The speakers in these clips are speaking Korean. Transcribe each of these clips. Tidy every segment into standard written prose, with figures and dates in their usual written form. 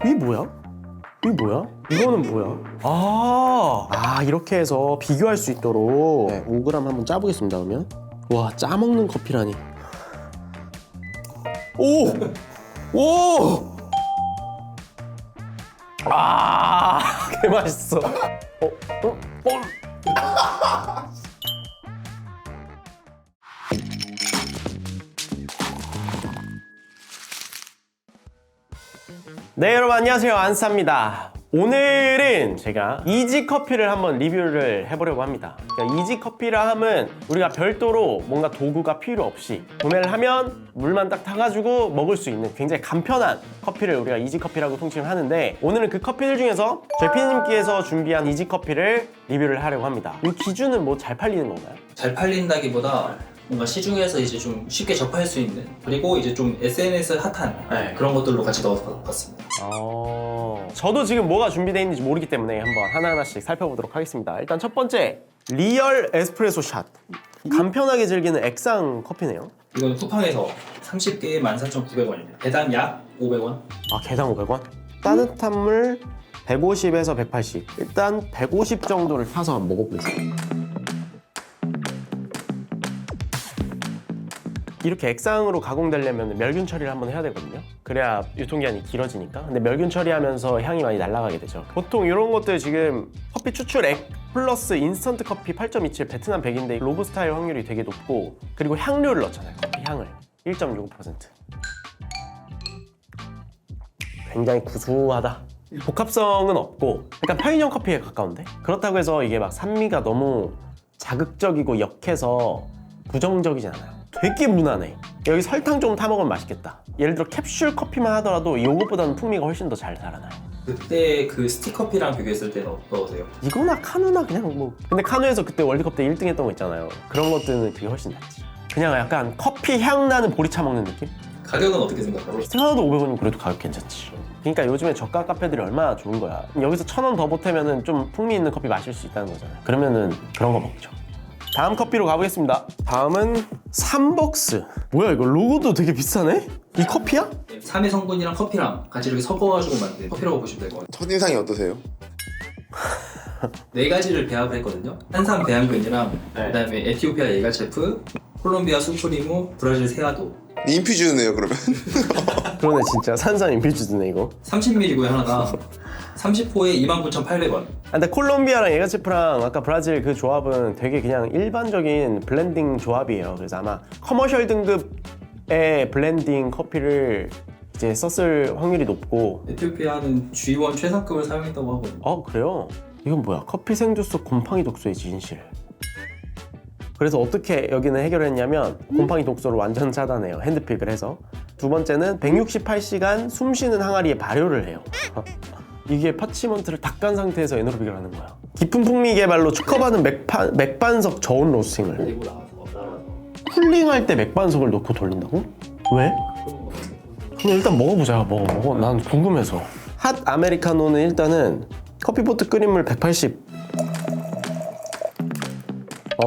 이게 뭐야? 이게 뭐야? 이거는 뭐야? 이렇게 해서 비교할 수 있도록 5g 한번 짜보겠습니다. 그러면 와, 짜먹는 커피라니. 오! 오! 개 맛있어. 네, 여러분 안녕하세요. 안싸입니다. 오늘은 제가 이지커피를 한번 리뷰를 해보려고 합니다. 그러니까 이지커피라 함은 우리가 별도로 뭔가 도구가 필요 없이 구매를 하면 물만 딱 타가지고 먹을 수 있는 굉장히 간편한 커피를 우리가 이지커피라고 통칭을 하는데, 오늘은 그 커피들 중에서 저희 피디님께서 준비한 이지커피를 리뷰를 하려고 합니다. 이 기준은 뭐 잘 팔리는 건가요? 잘 팔린다기보다 뭔가 시중에서 이제 좀 쉽게 접할 수 있는, 그리고 이제 좀 SNS 핫한 그런 것들로 같이 넣어서 봤습니다. 저도 지금 뭐가 준비되어 있는지 모르기 때문에 한번 하나하나씩 살펴보도록 하겠습니다. 일단 첫 번째, 리얼 에스프레소 샷. 간편하게 즐기는 액상 커피네요. 이건 쿠팡에서 30개에 14,900원입니다. 배당 약 500원. 개당 500원? 따뜻한 물 150에서 180. 일단 150 정도를 타서 한번 먹어보겠습니다. 이렇게 액상으로 가공되려면 멸균 처리를 한번 해야 되거든요. 그래야 유통기한이 길어지니까. 근데 멸균 처리하면서 향이 많이 날아가게 되죠. 보통 이런 것들 지금 커피 추출 액 플러스 인스턴트 커피 8.27 베트남 100인데 로브스타일 확률이 되게 높고, 그리고 향료를 넣잖아요. 커피 향을 1.65%. 굉장히 구수하다. 복합성은 없고 약간 편의점 커피에 가까운데, 그렇다고 해서 이게 막 산미가 너무 자극적이고 역해서 부정적이진 않아요. 되게 무난해. 여기 설탕 좀 타먹으면 맛있겠다. 예를 들어 캡슐 커피만 하더라도 이것보다는 풍미가 훨씬 더 잘 살아나요. 그때 그 스틱커피랑 비교했을 때는 어떠세요? 이거나 카누나 그냥 뭐. 근데 카누에서 그때 월드컵 때 1등 했던 거 있잖아요. 그런 것들은 그게 훨씬 낫지. 그냥 약간 커피 향 나는 보리차 먹는 느낌? 가격은 어떻게 생각하세요? 스틱하나도 500원이면 그래도 가격 괜찮지. 그러니까 요즘에 저가 카페들이 얼마나 좋은 거야. 여기서 1,000원 더 보태면은 좀 풍미 있는 커피 마실 수 있다는 거잖아요. 그러면은 그런 거 먹죠. 다음 커피로 가보겠습니다. 다음은 삼벅스. 뭐야 이거, 로고도 되게 비싸네? 이 커피야? 3의 성분이랑 커피랑 같이 이렇게 섞어가지고 만든 커피라고 보시면 될 것 같아요. 첫인상이 어떠세요? 4가지를 배합을 했거든요. 한산 배양균이랑 그다음에 에티오피아 예가체프, 콜롬비아 수프리모, 브라질 세아도. 인퓨즈네요 그러면. 그러네, 진짜 산산 인퓨즈드네 이거. 30ml고요 하나가. 30호에 29,800원. 근데 콜롬비아랑 예가체프랑 아까 브라질 그 조합은 되게 그냥 일반적인 블렌딩 조합이에요. 그래서 아마 커머셜 등급의 블렌딩 커피를 이제 썼을 확률이 높고. 에티오피아는 G1 최상급을 사용했다고 하거든요. 그래요? 이건 뭐야? 커피 생주스 곰팡이 독소의 진실. 그래서 어떻게 여기는 해결했냐면 곰팡이 독소를 완전 차단해요. 핸드픽을 해서. 두 번째는 168시간 숨 쉬는 항아리에 발효를 해요. 이게 파치먼트를 닦은 상태에서 에너로빅을 하는 거야. 깊은 풍미 개발로 축하받은 맥반석 저온 로스팅을. 그리고 나와서 쿨링할 때 맥반석을 넣고 돌린다고? 왜? 그냥 일단 먹어보자. 먹어. 난 궁금해서. 핫 아메리카노는 일단은 커피포트 끓인 물 180.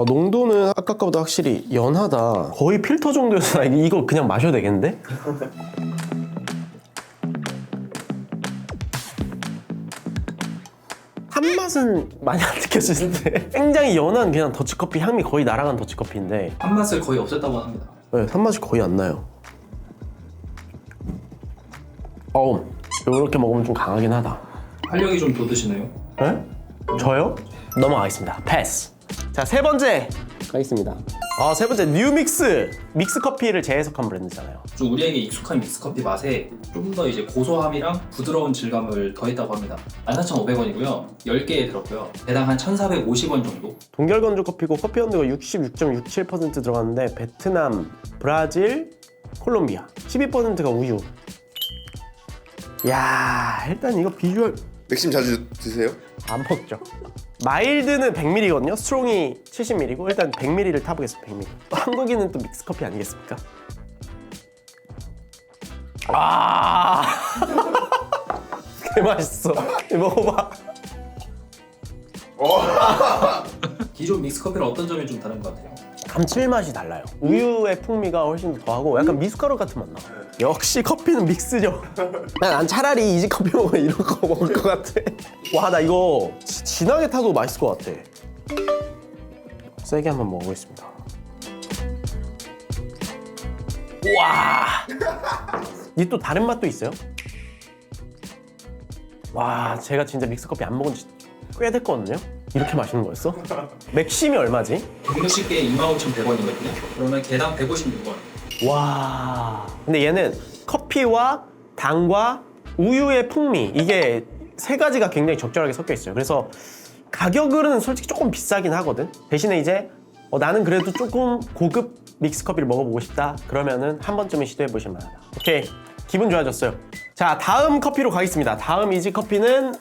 농도는 아까 거보다 확실히 연하다. 거의 필터 정도여서 이거 그냥 마셔도 되겠는데? 한맛은 많이 안 느껴지는데 굉장히 연한 그냥 더치커피 향미 거의 날아간 더치커피인데 한맛을 거의 없앴다고 합니다. 네, 산맛이 거의 안 나요. 이렇게 먹으면 좀 강하긴 하다. 활력이 좀 돋으시나요? 네? 저요? 넘어가겠습니다. 패스. 자, 세 번째 가겠습니다. 세 번째 뉴믹스. 믹스커피를 재해석한 브랜드잖아요. 좀 우리에게 익숙한 믹스커피 맛에 좀 더 이제 고소함이랑 부드러운 질감을 더했다고 합니다. 14,500원이고요. 10개에 들었고요. 배당 한 1,450원 정도. 동결건조 커피고 커피 온도가 66.67% 들어갔는데 베트남, 브라질, 콜롬비아 12%가 우유. 야, 일단 이거 비주얼 맥심 자주 드세요? 안 먹죠. 마일드는 100ml거든요. 스트롱이 70ml고 일단 100ml를 타보겠습니다. 100ml. 한국인은 또 믹스커피 아니겠습니까? 개 맛있어. 먹어봐. 기존 믹스커피랑 어떤 점이 좀 다른 것 같아요? 감칠맛이 달라요. 우유의 풍미가 훨씬 더하고 약간 미숫가루 같은 맛 나. 역시 커피는 믹스죠. 난 차라리 이지 커피 먹으면 이런 거 먹을 것 같아. 와, 나 이거 진하게 타도 맛있을 것 같아. 세게 한번 먹어보겠습니다. 와, 이 또 다른 맛도 있어요? 와, 제가 진짜 믹스커피 안 먹은 지 꽤 됐거든요? 이렇게 맛있는 거였어? 맥심이 얼마지? 160개에 25,100원이거든요. 그러면 개당 156원. 와, 근데 얘는 커피와 당과 우유의 풍미, 이게 세 가지가 굉장히 적절하게 섞여 있어요. 그래서 가격은 솔직히 조금 비싸긴 하거든. 대신에 이제 나는 그래도 조금 고급 믹스커피를 먹어보고 싶다, 그러면은 한 번쯤은 시도해보실 만하다. 오케이, 기분 좋아졌어요. 자, 다음 커피로 가겠습니다. 다음 이지커피는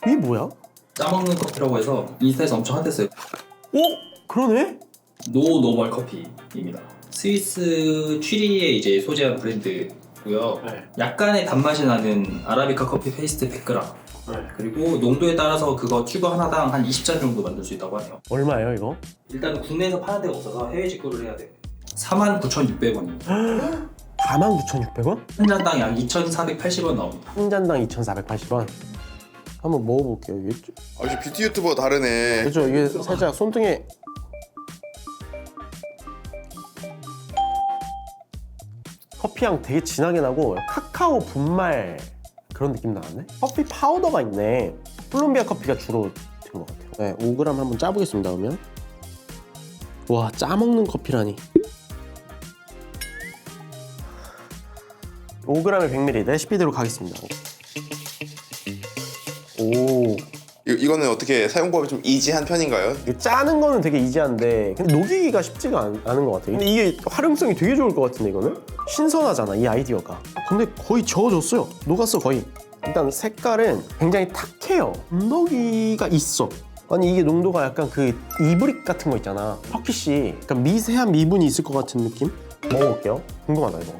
이게 뭐야? 짜먹는 커피라고 해서 인스타에서 엄청 핫했어요. 오? 그러네? 노 노멀 커피입니다. 스위스 취리에 이제 소재한 브랜드고요. 네. 약간의 단맛이 나는 아라비카 커피 페이스트 100g. 그리고 농도에 따라서 그거 튜브 하나당 한 20잔 정도 만들 수 있다고 하네요. 얼마예요 이거? 일단 국내에서 파는 데가 없어서 해외 직구를 해야 돼요. 49,600원입니다. 49,600원? 한 잔당 약 2,480원 나옵니다. 한 잔당 2,480원. 한번 먹어볼게요. 이게 역시 뷰티 유튜버 다르네. 그렇죠. 이게 살짝 손등에 커피향 되게 진하게 나고 카카오 분말 그런 느낌 나는데? 커피 파우더가 있네. 콜롬비아 커피가 주로 된 것 같아요. 네, 5g 한번 짜보겠습니다. 그러면 와, 짜먹는 커피라니. 5g에 100ml 레시피대로 가겠습니다. 오, 이거는 어떻게 사용법이 좀 이지한 편인가요? 이게 짜는 거는 되게 이지한데 근데 녹이기가 쉽지가 않은 것 같아요. 근데 이게 활용성이 되게 좋을 것 같은데, 이거는? 신선하잖아, 이 아이디어가. 근데 거의 저어졌어요. 녹았어, 거의. 일단 색깔은 굉장히 탁해요. 건더기가 있어. 아니, 이게 농도가 약간 그 이브릭 같은 거 있잖아. 터키시. 약간 미세한 미분이 있을 것 같은 느낌? 먹어볼게요. 궁금하다, 이거.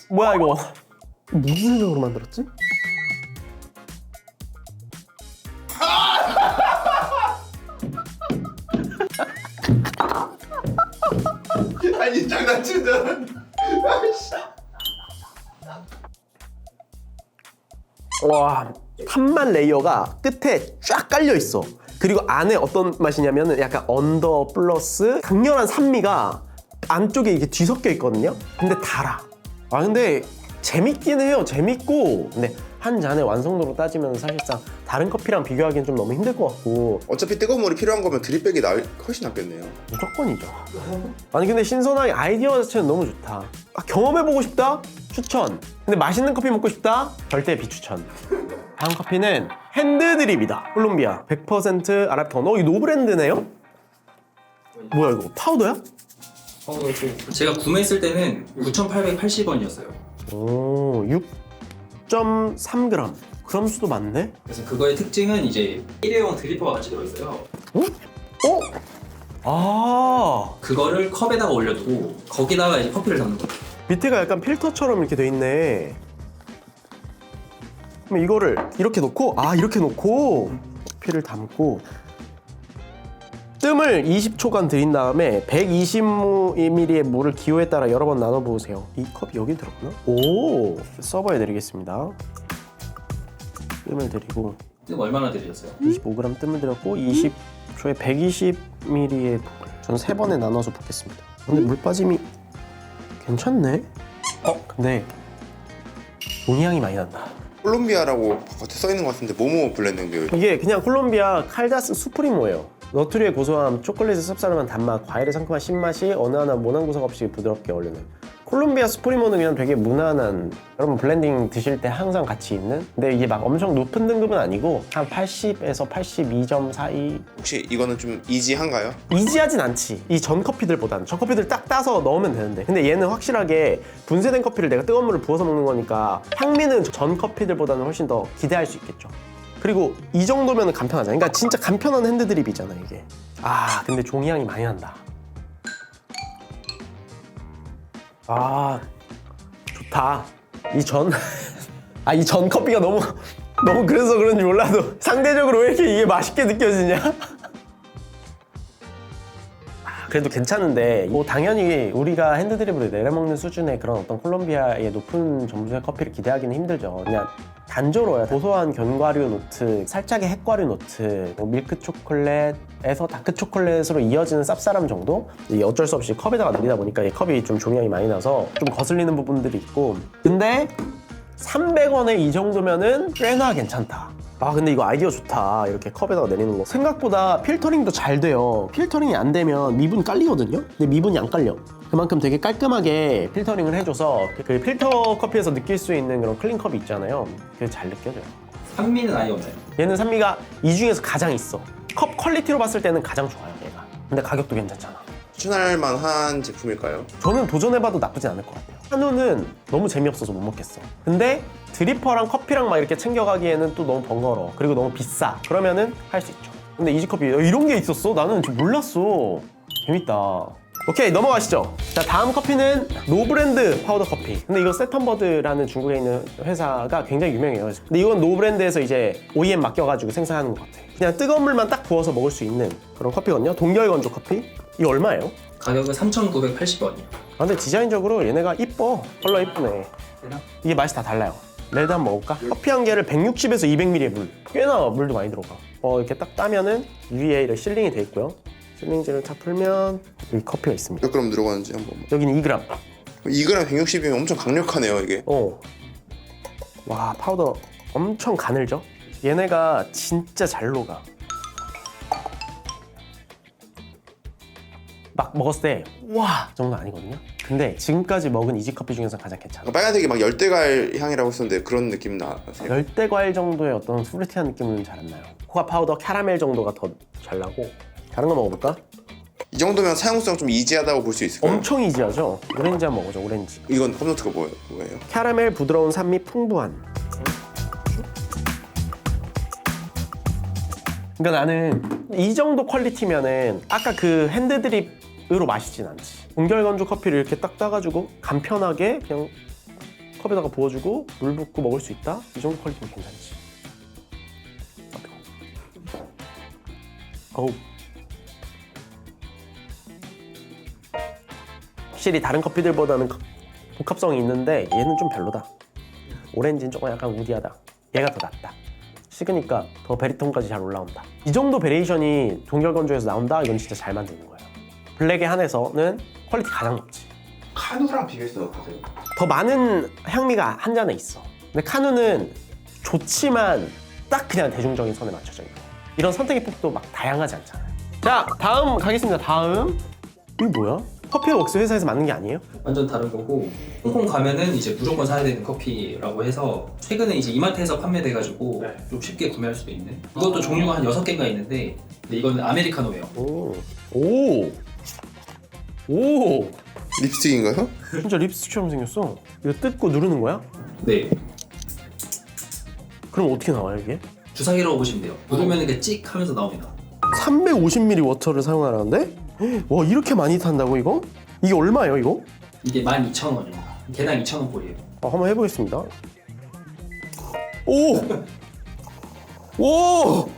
뭐야, 이거? 무슨 생각으로 만들었지? 아니 장난치는 줄 알았는데. 와, 탄맛 레이어가 끝에 쫙 깔려 있어. 그리고 안에 어떤 맛이냐면은 약간 언더 플러스 강렬한 산미가 안쪽에 이게 뒤섞여 있거든요. 근데 달아. 아, 근데 재밌긴 해요. 재밌고. 근데 한 잔의 완성도로 따지면 사실상 다른 커피랑 비교하기엔 좀 너무 힘들 것 같고. 어차피 뜨거운 물이 필요한 거면 드립백이 훨씬 낫겠네요. 무조건이죠. 아니, 근데 신선하게 아이디어 자체는 너무 좋다. 아, 경험해보고 싶다? 추천. 근데 맛있는 커피 먹고 싶다? 절대 비추천. 다음 커피는 핸드드립이다. 콜롬비아 100% 아랍톤. 이거 노브랜드네요? 뭐야, 이거 파우더야? 제가 구매했을 때는 9,880원이었어요. 오, 6.3g. 그람 수도 많네? 그래서 그거의 특징은 이제 일회용 드리퍼가 같이 들어있어요. 아, 그거를 컵에다가 올려두고 거기다가 이제 커피를 담는 거예요. 밑에가 약간 필터처럼 이렇게 돼 있네. 그럼 이거를 이렇게 놓고, 이렇게 놓고 커피를 담고 뜸을 20초간 들인 다음에 120ml의 물을 기호에 따라 여러 번 나눠 부으세요. 이 컵이 여기 들었구나? 오, 서버에 내리겠습니다. 뜸을 들이고 뜸 얼마나 들이셨어요? 25g 뜸을 들였고 20초에 120ml의 물을 전 3번에 나눠서 붓겠습니다. 근데 물 빠짐이 괜찮네? 근데 종이향이 많이 난다. 콜롬비아라고 겉에 써 있는 것 같은데 뭐뭐 블렌딩돼요? 이게 그냥 콜롬비아 칼다스 수프리모예요. 너트리의 고소함, 초콜릿의 쌉싸름한 단맛, 과일의 상큼한 신맛이 어느 하나 모난 구석 없이 부드럽게 어울리는 콜롬비아 수프리모는 그냥 되게 무난한, 여러분 블렌딩 드실 때 항상 같이 있는, 근데 이게 막 엄청 높은 등급은 아니고 한 80에서 82점 사이. 혹시 이거는 좀 이지한가요? 이지하진 않지, 이 전 커피들보다는. 전 커피들 딱 따서 넣으면 되는데, 근데 얘는 확실하게 분쇄된 커피를 내가 뜨거운 물을 부어서 먹는 거니까 향미는 전 커피들보다는 훨씬 더 기대할 수 있겠죠. 그리고 이 정도면 간편하잖아. 그러니까 진짜 간편한 핸드드립이잖아 이게. 근데 종이향이 많이 난다. 좋다. 이 전 커피가 너무 너무 그래서 그런지 몰라도 상대적으로 왜 이렇게 이게 맛있게 느껴지냐? 그래도 괜찮은데 뭐 당연히 우리가 핸드드립으로 내려먹는 수준의 그런 어떤 콜롬비아의 높은 점수의 커피를 기대하기는 힘들죠. 그냥 단조로워요. 고소한 견과류 노트, 살짝의 핵과류 노트, 뭐 밀크 초콜릿에서 다크 초콜릿으로 이어지는 쌉싸름 정도? 이게 어쩔 수 없이 컵에다가 내리다 보니까 이 컵이 좀 종량이 많이 나서 좀 거슬리는 부분들이 있고, 근데 300원에 이 정도면은 꽤나 괜찮다. 아 근데 이거 아이디어 좋다. 이렇게 컵에다가 내리는 거 생각보다 필터링도 잘 돼요. 필터링이 안 되면 미분이 깔리거든요. 근데 미분이 안 깔려. 그만큼 되게 깔끔하게 필터링을 해줘서 그 필터 커피에서 느낄 수 있는 그런 클린 컵이 있잖아요. 그게 잘 느껴져요. 산미는 아예 없나요? 얘는 산미가 이 중에서 가장 있어. 컵 퀄리티로 봤을 때는 가장 좋아요 얘가. 근데 가격도 괜찮잖아. 추천할 만한 제품일까요? 저는 도전해봐도 나쁘지 않을 것 같아요. 한우는 너무 재미없어서 못 먹겠어. 근데 드리퍼랑 커피랑 막 이렇게 챙겨가기에는 또 너무 번거로워. 그리고 너무 비싸. 그러면은 할 수 있죠. 근데 이지커피 이런 게 있었어? 나는 좀 몰랐어. 재밌다. 오케이, 넘어가시죠. 자, 다음 커피는 노브랜드 파우더 커피. 근데 이거 세턴버드라는 중국에 있는 회사가 굉장히 유명해요. 근데 이건 노브랜드에서 이제 OEM 맡겨가지고 생산하는 것 같아요. 그냥 뜨거운 물만 딱 부어서 먹을 수 있는 그런 커피거든요. 동결 건조 커피. 이거 얼마예요? 가격은 3,980원이요. 아, 근데 디자인적으로 얘네가 이뻐. 컬러 이쁘네. 이게 맛이 다 달라요. 레드 한번 먹을까? 커피 한 개를 160에서 200ml의 물. 꽤나 물도 많이 들어가. 이렇게 딱 따면은 위에 이렇게 실링이 돼 있고요. 실링지를 탁 풀면 여기 커피가 있습니다. 몇 그램 들어가는지 한번. 여기는 2g. 2g 160이면 엄청 강력하네요 이게. 와, 파우더 엄청 가늘죠? 얘네가 진짜 잘 녹아. 막 먹었을 때 와! 그 정도 아니거든요? 근데 지금까지 먹은 이지커피 중에서 가장 괜찮아. 빨간색이 막 열대과일 향이라고 했었는데 그런 느낌 나세요? 열대과일 정도의 어떤 프루티한 느낌은 잘 안 나요. 코카 파우더 캐러멜 정도가 더 잘 나고. 다른 거 먹어볼까? 이 정도면 사용성 좀 이지하다고 볼 수 있을까요? 엄청 이지하죠? 오렌지 한번 먹어보죠, 오렌지. 이건 컵노트가 뭐예요? 캐러멜 부드러운 산미 풍부한. 그러니까 나는 이 정도 퀄리티면은 아까 그 핸드드립으로 마시진 않지. 동결 건조 커피를 이렇게 딱 따가지고 간편하게 그냥 컵에다가 부어주고 물 붓고 먹을 수 있다? 이 정도 퀄리티면 괜찮지. 어우. 확실히 다른 커피들보다는 복합성이 있는데 얘는 좀 별로다. 오렌지는 조금 약간 우디하다. 얘가 더 낫다. 식으니까 더 베리톤까지 잘 올라온다. 이 정도 베리에이션이 동결 건조에서 나온다? 이건 진짜 잘 만드는 거예요. 블랙에 한해서는 퀄리티 가장 높지. 카누랑 비교해서 어떠세요? 더 많은 향미가 한 잔에 있어. 근데 카누는 좋지만 딱 그냥 대중적인 선에 맞춰져 있고 이런 선택의 폭도 막 다양하지 않잖아요. 자, 다음 가겠습니다. 다음 이게 뭐야? 커피웍스 회사에서 만든 게 아니에요? 완전 다른 거고 홍콩 가면은 이제 무조건 사야 되는 커피라고 해서 최근에 이제 이마트에서 판매돼가지고 좀 쉽게 구매할 수도 있는 이것도 종류가 한 6개가 있는데 근데 이거는 아메리카노예요. 오. 립스틱인가요? 진짜 립스틱처럼 생겼어. 이거 뜯고 누르는 거야? 네. 그럼 어떻게 나와요 이게? 주사기라고 보시면 돼요. 누르면 이렇게 찍 하면서 나옵니다. 350ml 워터를 사용하라는데? 와, 이렇게 많이 탄다고 이거? 이게 얼마예요 이거? 이게 12,000원입니다. 개당 2,000원 꼴이에요. 한번 해보겠습니다. 오! 오!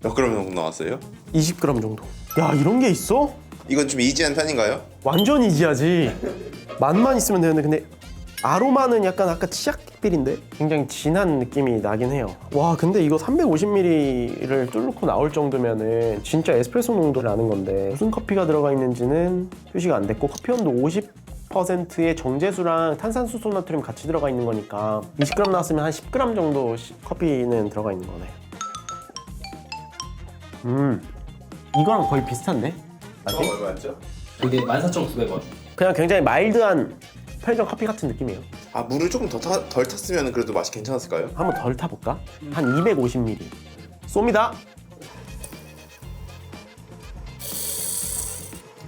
몇 그램 정도 나왔어요? 20g 정도. 야, 이런 게 있어? 이건 좀 이지한 편인가요? 완전 이지하지. 맛만 있으면 되는데 근데 아로마는 약간 아까 치약빛인데 굉장히 진한 느낌이 나긴 해요. 와, 근데 이거 350ml를 뚫고 나올 정도면은 진짜 에스프레소 농도라는 건데 무슨 커피가 들어가 있는지는 표시가 안 됐고 커피 온도 50%의 정제수랑 탄산수소 나트륨 같이 들어가 있는 거니까 20g 나왔으면 한 10g 정도 커피는 들어가 있는 거네. 이거랑 거의 비슷한데? 맞지? 얼마였죠? 이게 14,900원. 그냥 굉장히 마일드한 편의점 커피 같은 느낌이에요. 아 물을 조금 덜 탔으면 그래도 맛이 괜찮았을까요? 한번 덜 타볼까? 한 250ml 쏩니다.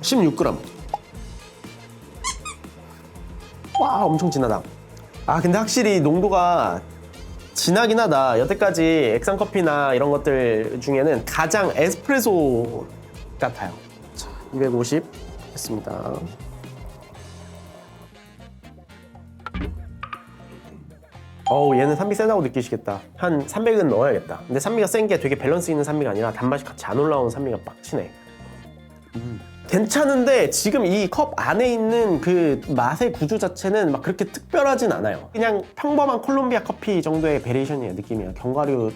16g. 와, 엄청 진하다. 아, 근데 확실히 농도가 진하긴 하다. 여태까지 액상커피나 이런 것들 중에는 가장 에스프레소 같아요. 자, 250 했습니다. 어우, 얘는 산미 세다고 느끼시겠다. 한 300은 넣어야겠다. 근데 산미가 센 게 되게 밸런스 있는 산미가 아니라 단맛이 같이 안 올라오는 산미가 빡치네. 괜찮은데 지금 이 컵 안에 있는 그 맛의 구조 자체는 막 그렇게 특별하진 않아요. 그냥 평범한 콜롬비아 커피 정도의 베리에이션이에요. 느낌이에요. 견과류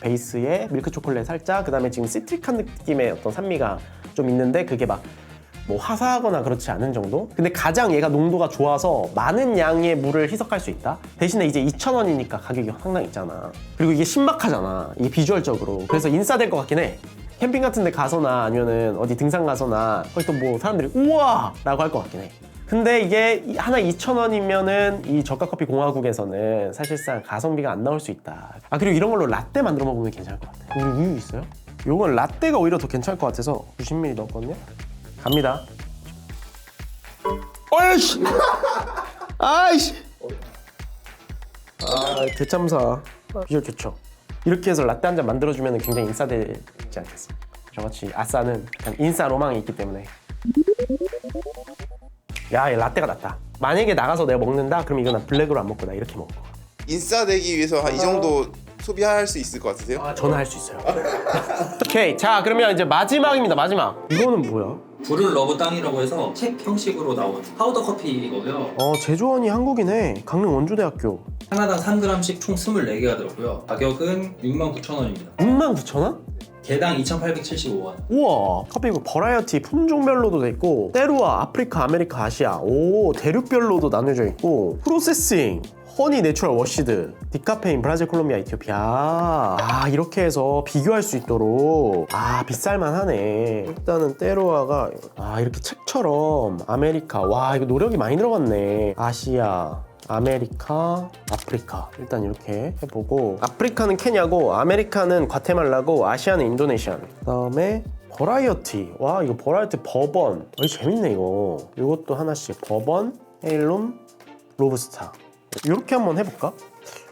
베이스에 밀크 초콜릿 살짝, 그 다음에 지금 시트릭한 느낌의 어떤 산미가 좀 있는데 그게 막 뭐 화사하거나 그렇지 않은 정도? 근데 가장 얘가 농도가 좋아서 많은 양의 물을 희석할 수 있다? 대신에 이제 2,000원이니까 가격이 상당히 있잖아. 그리고 이게 신박하잖아. 이게 비주얼적으로. 그래서 인싸될 것 같긴 해. 캠핑 같은 데 가서나 아니면은 어디 등산 가서나 거기서 뭐 사람들이 우와! 라고 할 것 같긴 해. 근데 이게 하나 2,000원이면은 이 저가커피 공화국에서는 사실상 가성비가 안 나올 수 있다. 아, 그리고 이런 걸로 라떼 만들어 먹으면 괜찮을 것 같아. 우리 우유 있어요? 요건 라떼가 오히려 더 괜찮을 것 같아서 90ml 넣었거든요. 갑니다. 어이씨! 아이씨! 아, 대참사. 비주얼 좋죠? 이렇게 해서 라떼 한 잔 만들어주면 굉장히 인싸되지 않겠어? 저같이 아싸는 약간 인싸 로망이 있기 때문에. 야, 얘 라떼가 낫다. 만약에 나가서 내가 먹는다? 그럼 이거 난 블랙으로 안 먹고 나 이렇게 먹을 거야. 인싸 되기 위해서 한 이 정도 소비할 수 있을 것 같으세요? 저는 할 수 있어요. 오케이, 자 그러면 이제 마지막입니다. 마지막. 이거는 뭐야? 불을 러브 땅이라고 해서 책 형식으로 나온 파우더 커피이고요. 제조원이 한국이네. 강릉 원주대학교. 하나당 3g씩 총 24개가 들었고요. 가격은 69,000원입니다. 69,000원? 개당 2,875원. 우와, 커피 이거 버라이어티 품종별로도 돼 있고 때루와 아프리카, 아메리카, 아시아, 오, 대륙별로도 나눠져 있고 프로세싱, 허니 내추럴 워시드, 디카페인, 브라질, 콜롬비아, 이티오피아. 아, 이렇게 해서 비교할 수 있도록. 아, 비쌀만 하네. 일단은 때루아가 이렇게 책처럼 아메리카. 와, 이거 노력이 많이 들어갔네. 아시아, 아메리카, 아프리카. 일단 이렇게 해보고, 아프리카는 케냐고 아메리카는 과테말라고 아시아는 인도네시아. 그다음에 버라이어티. 와, 이거 버라이어티 버번. 이거 재밌네. 이것도 하나씩. 버번, 헤일룸, 로부스타. 이렇게 한번 해볼까?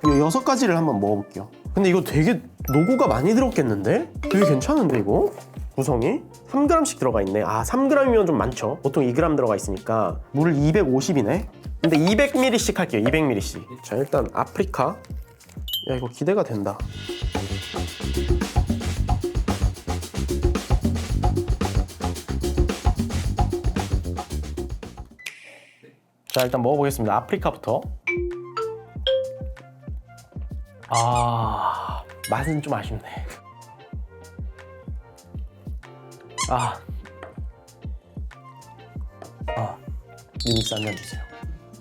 이 6가지를 한번 먹어볼게요. 근데 이거 되게 노고가 많이 들었겠는데? 되게 괜찮은데 이거? 구성이? 3g씩 들어가 있네. 3g이면 좀 많죠. 보통 2g 들어가 있으니까 물 250이네. 근데 200ml씩 할게요. 200ml씩. 자, 일단 아프리카. 야, 이거 기대가 된다. 자, 일단 먹어보겠습니다. 아프리카부터. 맛은 좀 아쉽네. 리믹스 한 잔 주세요.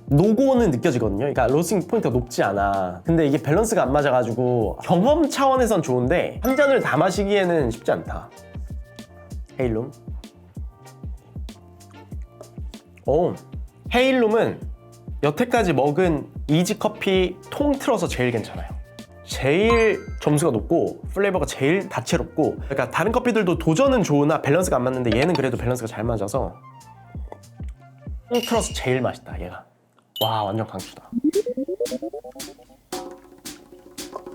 노고는 느껴지거든요. 그러니까 로스팅 포인트가 높지 않아. 근데 이게 밸런스가 안 맞아가지고 경험 차원에선 좋은데 한 잔을 다 마시기에는 쉽지 않다. 헤일룸. 헤일룸은 여태까지 먹은 이지커피 통틀어서 제일 괜찮아요. 제일 점수가 높고 플레이버가 제일 다채롭고, 그러니까 다른 커피들도 도전은 좋으나 밸런스가 안 맞는데 얘는 그래도 밸런스가 잘 맞아서 통틀어서 제일 맛있다. 얘가. 와, 완전 강추다.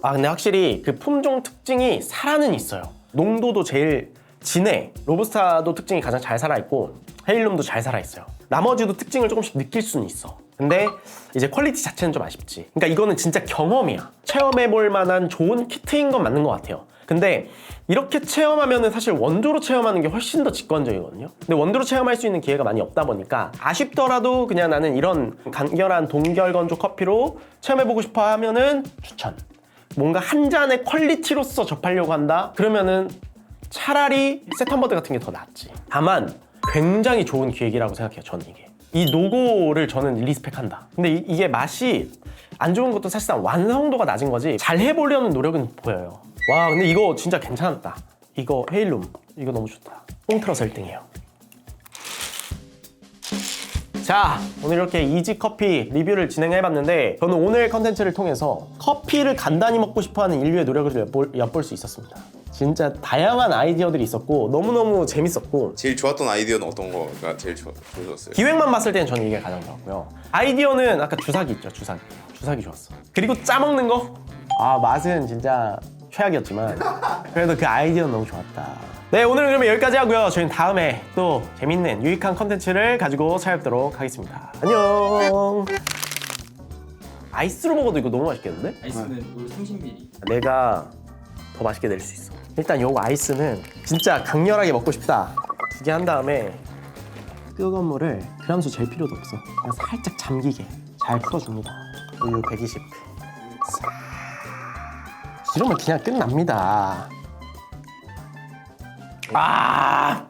근데 확실히 그 품종 특징이 살아는 있어요. 농도도 제일 진해. 로부스타도 특징이 가장 잘 살아있고 헤일룸도 잘 살아있어요. 나머지도 특징을 조금씩 느낄 수는 있어. 근데 이제 퀄리티 자체는 좀 아쉽지. 그러니까 이거는 진짜 경험이야. 체험해볼 만한 좋은 키트인 건 맞는 것 같아요. 근데 이렇게 체험하면은 사실 원두로 체험하는 게 훨씬 더 직관적이거든요. 근데 원두로 체험할 수 있는 기회가 많이 없다 보니까 아쉽더라도 그냥 나는 이런 간결한 동결 건조 커피로 체험해보고 싶어 하면은 추천. 뭔가 한 잔의 퀄리티로서 접하려고 한다? 그러면은 차라리 세턴버드 같은 게 더 낫지. 다만 굉장히 좋은 기획이라고 생각해요. 저는 이게. 이 노고를 저는 리스펙한다. 근데 이게 맛이 안 좋은 것도 사실상 완성도가 낮은 거지 잘 해보려는 노력은 보여요. 와, 근데 이거 진짜 괜찮았다. 이거 헤일룸 이거 너무 좋다. 통틀어서 1등이에요. 자, 오늘 이렇게 이지커피 리뷰를 진행해봤는데 저는 오늘 컨텐츠를 통해서 커피를 간단히 먹고 싶어하는 인류의 노력을 엿볼 수 있었습니다. 진짜 다양한 아이디어들이 있었고 너무너무 재밌었고, 제일 좋았던 아이디어는 어떤 거가 제일 좋으셨어요? 기획만 봤을 때는 저는 이게 가장 좋았고요. 아이디어는 아까 주사기 있죠. 주사기 좋았어. 그리고 짜먹는 거? 맛은 진짜 최악이었지만 그래도 그 아이디어는 너무 좋았다. 네, 오늘은 그러면 여기까지 하고요. 저희는 다음에 또 재밌는 유익한 컨텐츠를 가지고 찾아뵙도록 하겠습니다. 안녕. 아이스로 먹어도 이거 너무 맛있겠는데? 아이스는 물 30ml. 내가 더 맛있게 낼 수 있어. 일단 요거 아이스는 진짜 강렬하게 먹고 싶다. 2개 한 다음에 뜨거운 물을 그람수 잴 필요도 없어. 그냥 살짝 잠기게 잘 풀어줍니다. 우유 120. 이러면 그냥 끝납니다. 아,